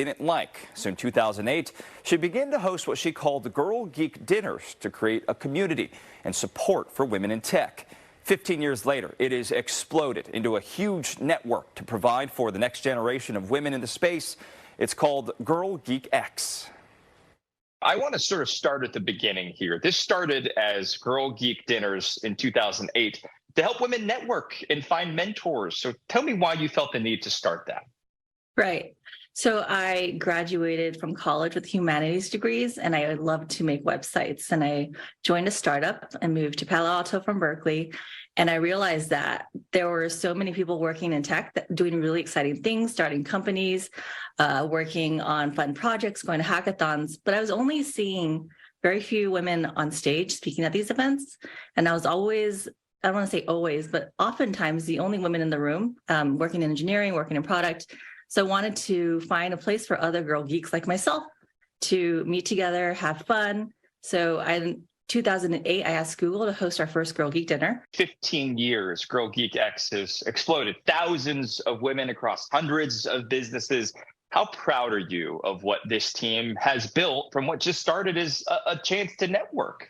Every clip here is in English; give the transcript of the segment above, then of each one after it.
didn't like. So in 2008, she began to host what she called the Girl Geek Dinners to create a community and support for women in tech. 15 years later, it has exploded into a huge network to provide for the next generation of women in the space. It's called Girl Geek X. I want to sort of start at the beginning here. This started as Girl Geek Dinners in 2008 to help women network and find mentors. So tell me why you felt the need to start that. Right. So I graduated from college with humanities degrees, and I loved to make websites. And I joined a startup and moved to Palo Alto from Berkeley. And I realized that there were so many people working in tech doing really exciting things, starting companies, working on fun projects, going to hackathons. But I was only seeing very few women on stage speaking at these events. And I was always, I don't want to say always, but oftentimes the only women in the room, working in engineering, working in product. So I wanted to find a place for other girl geeks like myself to meet together, have fun. So in 2008, I asked Google to host our first Girl Geek Dinner. 15 years, Girl Geek X has exploded. Thousands of women across hundreds of businesses. How proud are you of what this team has built from what just started as a chance to network?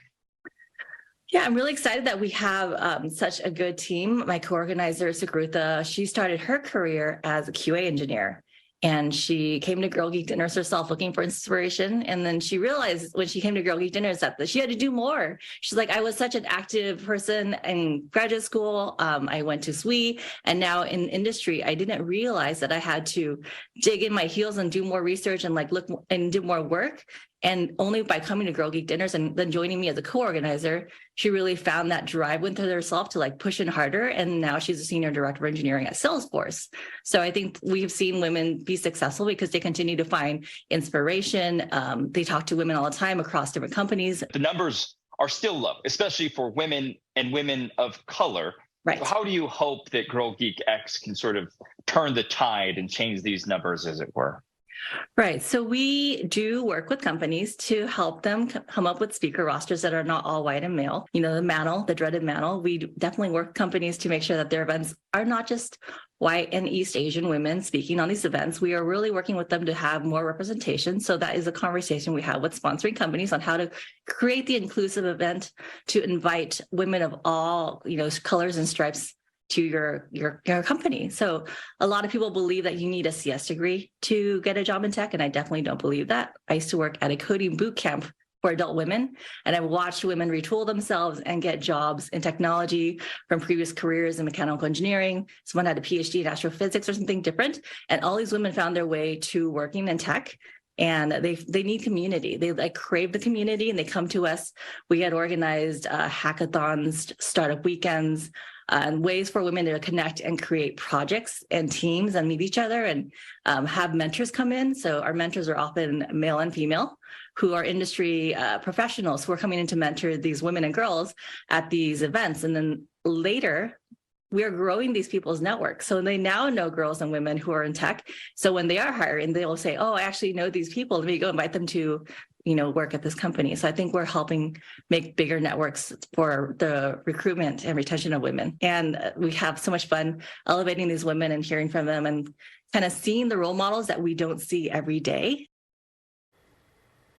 Yeah, I'm really excited that we have such a good team. My co-organizer, Sukrutha, she started her career as a QA engineer. And she came to Girl Geek Dinners herself looking for inspiration. And then she realized when she came to Girl Geek Dinners that she had to do more. She's like, I was such an active person in graduate school. I went to SWE, and now in industry, I didn't realize that I had to dig in my heels and do more research and look and do more work. And only by coming to Girl Geek Dinners and then joining me as a co-organizer, she really found that drive within herself to push in harder. And now she's a senior director of engineering at Salesforce. So I think we've seen women be successful because they continue to find inspiration. They talk to women all the time across different companies. The numbers are still low, especially for women and women of color. Right. So how do you hope that Girl Geek X can sort of turn the tide and change these numbers, as it were? Right. So we do work with companies to help them come up with speaker rosters that are not all white and male. You know, the dreaded mantle. We definitely work with companies to make sure that their events are not just white and East Asian women speaking on these events. We are really working with them to have more representation. So that is a conversation we have with sponsoring companies on how to create the inclusive event to invite women of all, colors and stripes to your company. So a lot of people believe that you need a CS degree to get a job in tech, and I definitely don't believe that. I used to work at a coding boot camp for adult women, and I've watched women retool themselves and get jobs in technology from previous careers in mechanical engineering. Someone had a PhD in astrophysics or something different, and all these women found their way to working in tech. And they need community. They crave the community, and they come to us. We had organized hackathons, startup weekends, and ways for women to connect and create projects and teams and meet each other and have mentors come in. So our mentors are often male and female who are industry professionals who are coming in to mentor these women and girls at these events. And then later, we are growing these people's networks. So they now know girls and women who are in tech. So when they are hiring, they will say, oh, I actually know these people. Let me go invite them to work at this company. So I think we're helping make bigger networks for the recruitment and retention of women. And we have so much fun elevating these women and hearing from them and kind of seeing the role models that we don't see every day